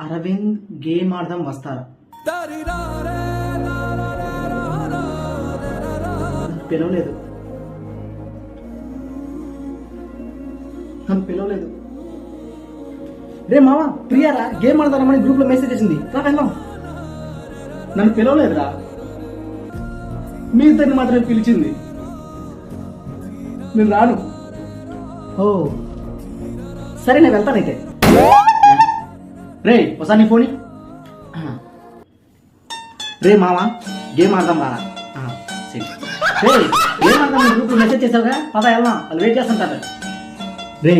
Arvind game ఆడదాం వస్తారా? పిలవలేదు, నన్ను పిలవలేదు. రే మావా, ప్రియారా గేమ్ ఆడదామని గ్రూప్ లో మెసేజ్ చేసింది, రా వెళ్దాం. నన్ను పిలవలేదురా, మీ ఇద్దరిని మాత్రమే పిలిచింది, నేను రాను. ఓ సరే, నేను వెళ్తానైతే. రే ఒకసారి నీ ఫోన్ రే మావా, గేమ్ ఆడదాం రా. సరే రే, గేమ్ ఆడదాం గ్రూప్ లో మెసేజ్ చేసావుగా, పద వెళ్దాం, వాళ్ళు వెయిట్ చేస్తుంటారు. రే